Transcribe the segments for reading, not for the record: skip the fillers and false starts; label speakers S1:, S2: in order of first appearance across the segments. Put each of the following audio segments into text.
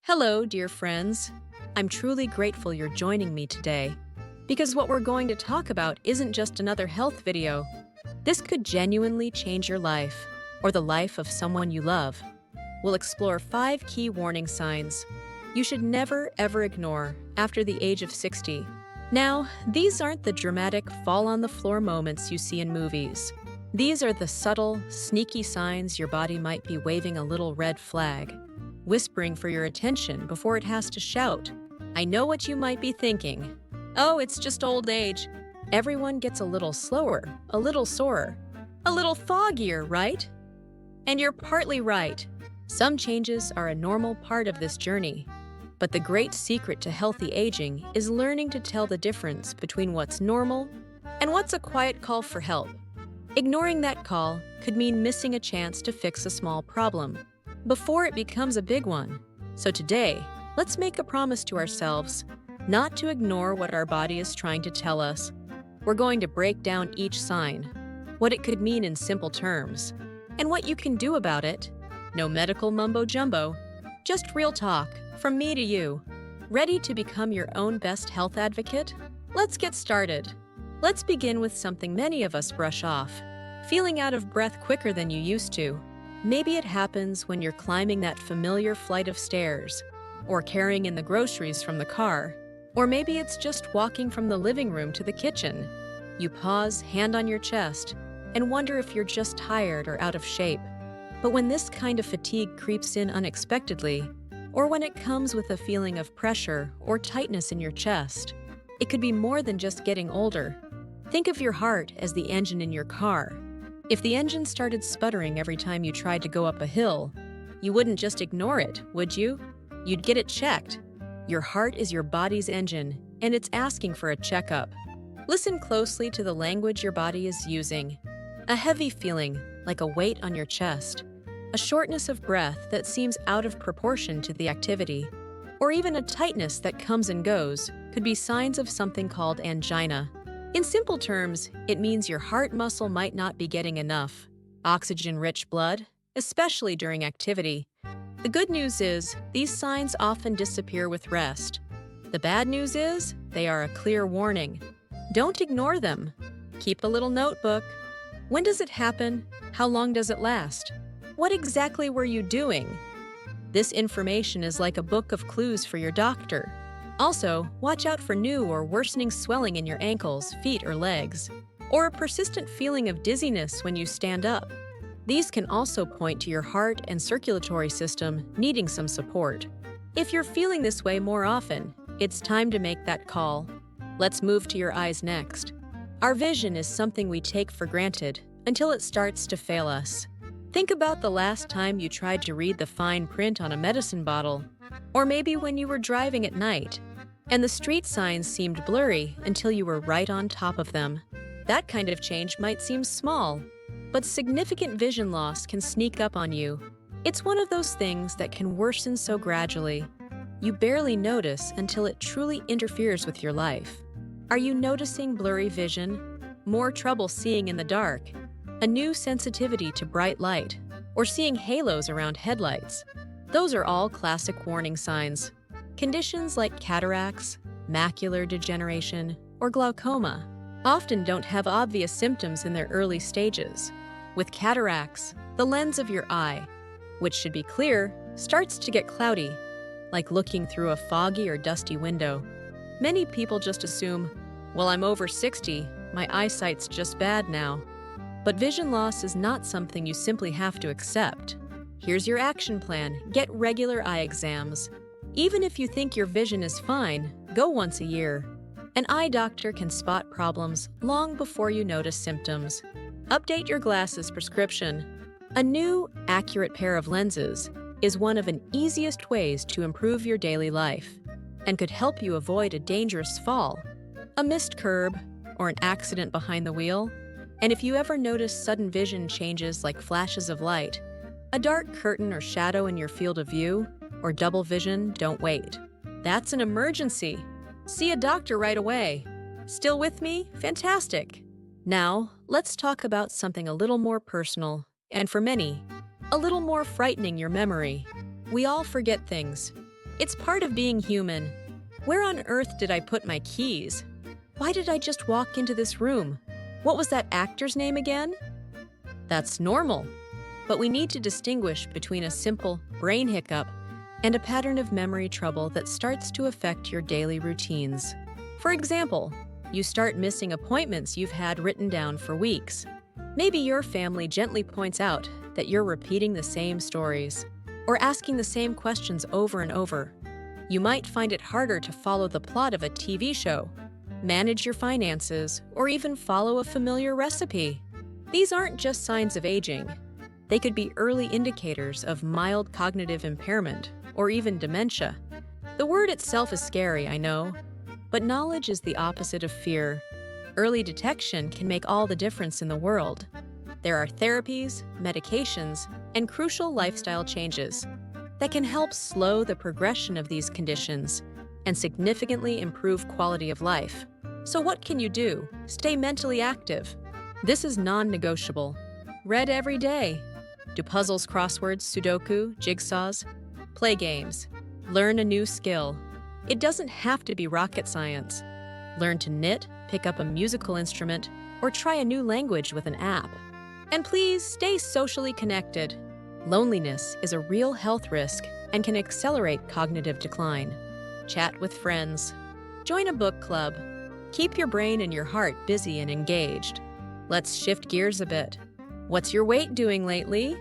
S1: Hello, dear friends. I'm truly grateful you're joining me today because what we're going to talk about isn't just another health video. This could genuinely change your life or the life of someone you love. We'll explore 5 key warning signs you should never ever ignore after the age of 60. Now, these aren't the dramatic fall on the floor moments you see in movies. These are the subtle, sneaky signs your body might be waving a little red flag, whispering for your attention before it has to shout. I know what you might be thinking. Oh, it's just old age. Everyone gets a little slower, a little sorer, a little foggier, right? And you're partly right. Some changes are a normal part of this journey. But the great secret to healthy aging is learning to tell the difference between what's normal and what's a quiet call for help. Ignoring that call could mean missing a chance to fix a small problem before it becomes a big one. So today, let's make a promise to ourselves not to ignore what our body is trying to tell us. We're going to break down each sign, what it could mean in simple terms, and what you can do about it. No medical mumbo-jumbo, just real talk from me to you. Ready to become your own best health advocate? Let's get started. Let's begin with something many of us brush off, feeling out of breath quicker than you used to. Maybe it happens when you're climbing that familiar flight of stairs, or carrying in the groceries from the car, or maybe it's just walking from the living room to the kitchen. You pause, hand on your chest, and wonder if you're just tired or out of shape. But when this kind of fatigue creeps in unexpectedly, or when it comes with a feeling of pressure or tightness in your chest, it could be more than just getting older. Think of your heart as the engine in your car. If the engine started sputtering every time you tried to go up a hill, you wouldn't just ignore it, would you? You'd get it checked. Your heart is your body's engine, and it's asking for a checkup. Listen closely to the language your body is using. A heavy feeling, like a weight on your chest. A shortness of breath that seems out of proportion to the activity. Or even a tightness that comes and goes, could be signs of something called angina. In simple terms, it means your heart muscle might not be getting enough oxygen-rich blood, especially during activity. The good news is, these signs often disappear with rest. The bad news is, they are a clear warning. Don't ignore them. Keep a little notebook. When does it happen? How long does it last? What exactly were you doing? This information is like a book of clues for your doctor. Also, watch out for new or worsening swelling in your ankles, feet, or legs, or a persistent feeling of dizziness when you stand up. These can also point to your heart and circulatory system needing some support. If you're feeling this way more often, it's time to make that call. Let's move to your eyes next. Our vision is something we take for granted until it starts to fail us. Think about the last time you tried to read the fine print on a medicine bottle, or maybe when you were driving at night, and the street signs seemed blurry until you were right on top of them. That kind of change might seem small, but significant vision loss can sneak up on you. It's one of those things that can worsen so gradually, you barely notice until it truly interferes with your life. Are you noticing blurry vision, more trouble seeing in the dark, a new sensitivity to bright light, or seeing halos around headlights? Those are all classic warning signs. Conditions like cataracts, macular degeneration, or glaucoma often don't have obvious symptoms in their early stages. With cataracts, the lens of your eye, which should be clear, starts to get cloudy, like looking through a foggy or dusty window. Many people just assume, well, I'm over 60, my eyesight's just bad now. But vision loss is not something you simply have to accept. Here's your action plan. Get regular eye exams. Even if you think your vision is fine, go once a year. An eye doctor can spot problems long before you notice symptoms. Update your glasses prescription. A new, accurate pair of lenses is one of the easiest ways to improve your daily life and could help you avoid a dangerous fall, a missed curb, or an accident behind the wheel. And if you ever notice sudden vision changes like flashes of light, a dark curtain or shadow in your field of view, or double vision, don't wait. That's an emergency. See a doctor right away. Still with me? Fantastic. Now, let's talk about something a little more personal, and for many, a little more frightening: your memory. We all forget things. It's part of being human. Where on earth did I put my keys? Why did I just walk into this room? What was that actor's name again? That's normal. But we need to distinguish between a simple brain hiccup and a pattern of memory trouble that starts to affect your daily routines. For example, you start missing appointments you've had written down for weeks. Maybe your family gently points out that you're repeating the same stories or asking the same questions over and over. You might find it harder to follow the plot of a TV show, manage your finances, or even follow a familiar recipe. These aren't just signs of aging. They could be early indicators of mild cognitive impairment or even dementia. The word itself is scary, I know, but knowledge is the opposite of fear. Early detection can make all the difference in the world. There are therapies, medications, and crucial lifestyle changes that can help slow the progression of these conditions and significantly improve quality of life. So what can you do? Stay mentally active. This is non-negotiable. Read every day. Do puzzles, crosswords, Sudoku, jigsaws. Play games. Learn a new skill. It doesn't have to be rocket science. Learn to knit, pick up a musical instrument, or try a new language with an app. And please stay socially connected. Loneliness is a real health risk and can accelerate cognitive decline. Chat with friends. Join a book club. Keep your brain and your heart busy and engaged. Let's shift gears a bit. What's your weight doing lately?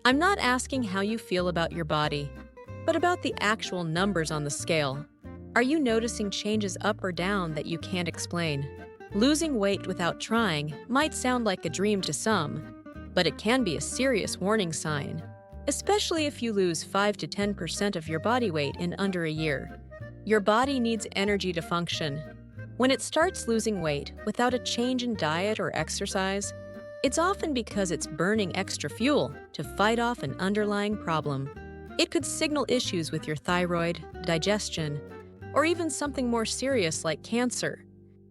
S1: I'm not asking how you feel about your body, but about the actual numbers on the scale. Are you noticing changes up or down that you can't explain? Losing weight without trying might sound like a dream to some, but it can be a serious warning sign, especially if you lose 5 to 10% of your body weight in under a year. Your body needs energy to function. When it starts losing weight without a change in diet or exercise, it's often because it's burning extra fuel to fight off an underlying problem. It could signal issues with your thyroid, digestion, or even something more serious like cancer.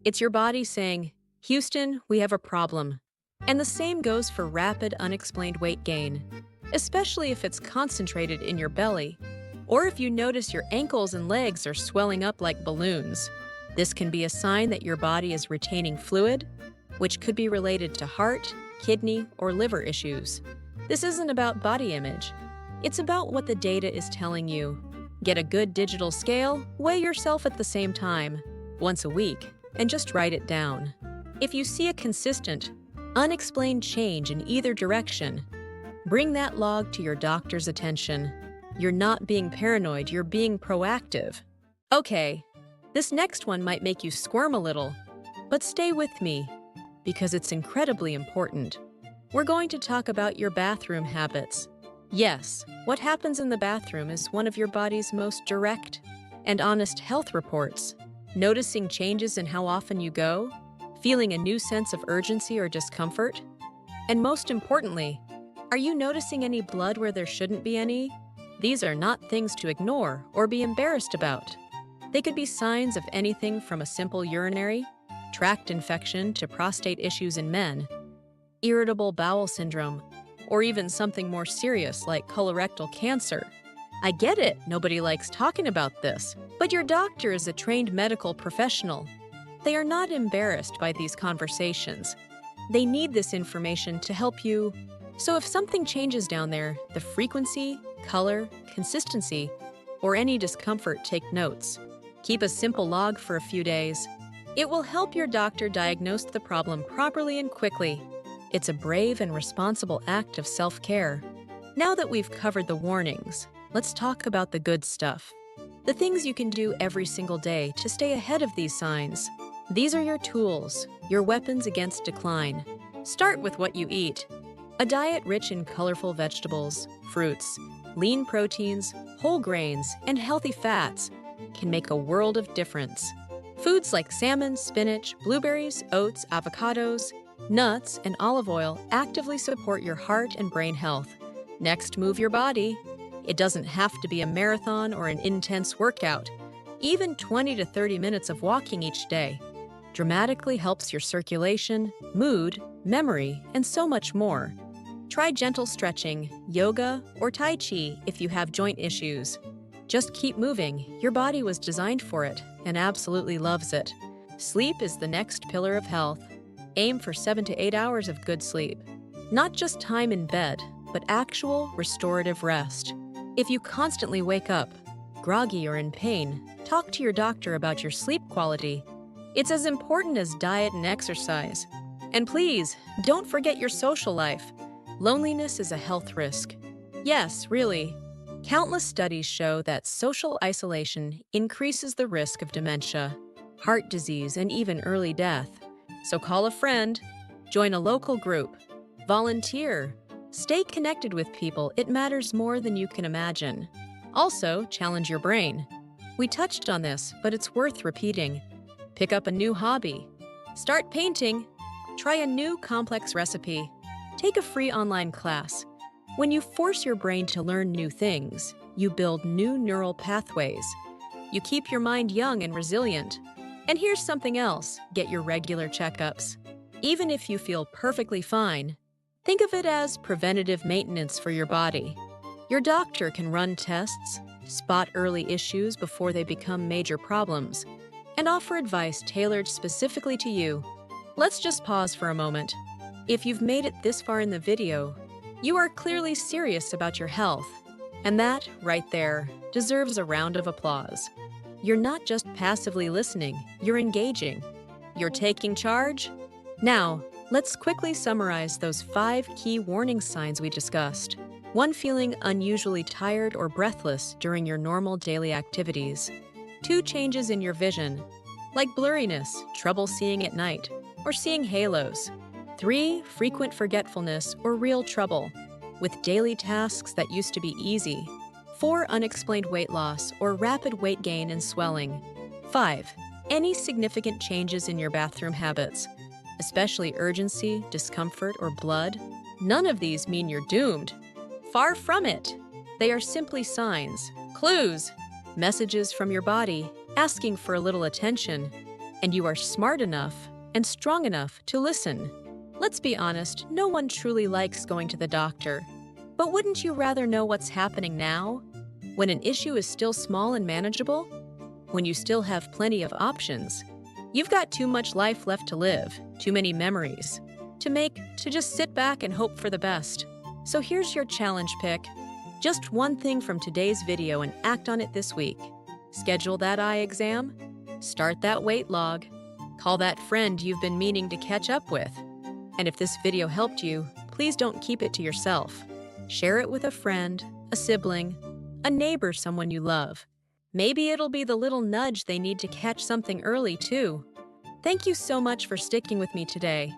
S1: It's your body saying, "Houston, we have a problem." And the same goes for rapid, unexplained weight gain, especially if it's concentrated in your belly, or if you notice your ankles and legs are swelling up like balloons. This can be a sign that your body is retaining fluid, which could be related to heart, kidney, or liver issues. This isn't about body image. It's about what the data is telling you. Get a good digital scale, weigh yourself at the same time, once a week, and just write it down. If you see a consistent, unexplained change in either direction, bring that log to your doctor's attention. You're not being paranoid, you're being proactive. Okay, this next one might make you squirm a little, but stay with me, because it's incredibly important. We're going to talk about your bathroom habits. Yes, what happens in the bathroom is one of your body's most direct and honest health reports. Noticing changes in how often you go, feeling a new sense of urgency or discomfort, and most importantly, are you noticing any blood where there shouldn't be any? These are not things to ignore or be embarrassed about. They could be signs of anything from a simple urinary tract infection to prostate issues in men, irritable bowel syndrome, or even something more serious like colorectal cancer. I get it, nobody likes talking about this, but your doctor is a trained medical professional. They are not embarrassed by these conversations. They need this information to help you. So if something changes down there, the frequency, color, consistency, or any discomfort, take notes. Keep a simple log for a few days. It will help your doctor diagnose the problem properly and quickly. It's a brave and responsible act of self-care. Now that we've covered the warnings, let's talk about the good stuff. The things you can do every single day to stay ahead of these signs. These are your tools, your weapons against decline. Start with what you eat. A diet rich in colorful vegetables, fruits, lean proteins, whole grains, and healthy fats can make a world of difference. Foods like salmon, spinach, blueberries, oats, avocados, nuts, and olive oil actively support your heart and brain health. Next, move your body. It doesn't have to be a marathon or an intense workout. Even 20 to 30 minutes of walking each day dramatically helps your circulation, mood, memory, and so much more. Try gentle stretching, yoga, or Tai Chi if you have joint issues. Just keep moving. Your body was designed for it and absolutely loves it. Sleep is the next pillar of health. Aim for 7 to 8 hours of good sleep. Not just time in bed, but actual restorative rest. If you constantly wake up, groggy or in pain, talk to your doctor about your sleep quality. It's as important as diet and exercise. And please, don't forget your social life. Loneliness is a health risk. Yes, really. Countless studies show that social isolation increases the risk of dementia, heart disease, and even early death. So call a friend, join a local group, volunteer, stay connected with people. It matters more than you can imagine. Also, challenge your brain. We touched on this, but it's worth repeating. Pick up a new hobby. Start painting. Try a new complex recipe. Take a free online class. When you force your brain to learn new things, you build new neural pathways. You keep your mind young and resilient. And here's something else: get your regular checkups. Even if you feel perfectly fine, think of it as preventative maintenance for your body. Your doctor can run tests, spot early issues before they become major problems, and offer advice tailored specifically to you. Let's just pause for a moment. If you've made it this far in the video, you are clearly serious about your health. And that, right there, deserves a round of applause. You're not just passively listening, you're engaging. You're taking charge. Now, let's quickly summarize those 5 key warning signs we discussed. 1. Feeling unusually tired or breathless during your normal daily activities. 2. Changes in your vision, like blurriness, trouble seeing at night, or seeing halos. 3. Frequent forgetfulness or real trouble, with daily tasks that used to be easy. 4. Unexplained weight loss or rapid weight gain and swelling. 5. Any significant changes in your bathroom habits, especially urgency, discomfort, or blood. None of these mean you're doomed. Far from it. They are simply signs, clues, messages from your body asking for a little attention, and you are smart enough and strong enough to listen. Let's be honest, no one truly likes going to the doctor. But wouldn't you rather know what's happening now? When an issue is still small and manageable? When you still have plenty of options? You've got too much life left to live, too many memories to just sit back and hope for the best. So here's your challenge pick. Just one thing from today's video and act on it this week. Schedule that eye exam, start that weight log, call that friend you've been meaning to catch up with. And if this video helped you, please don't keep it to yourself. Share it with a friend, a sibling, a neighbor, someone you love. Maybe it'll be the little nudge they need to catch something early, too. Thank you so much for sticking with me today.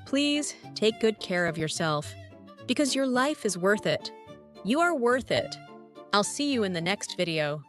S1: Please take good care of yourself, because your life is worth it. You are worth it. I'll see you in the next video.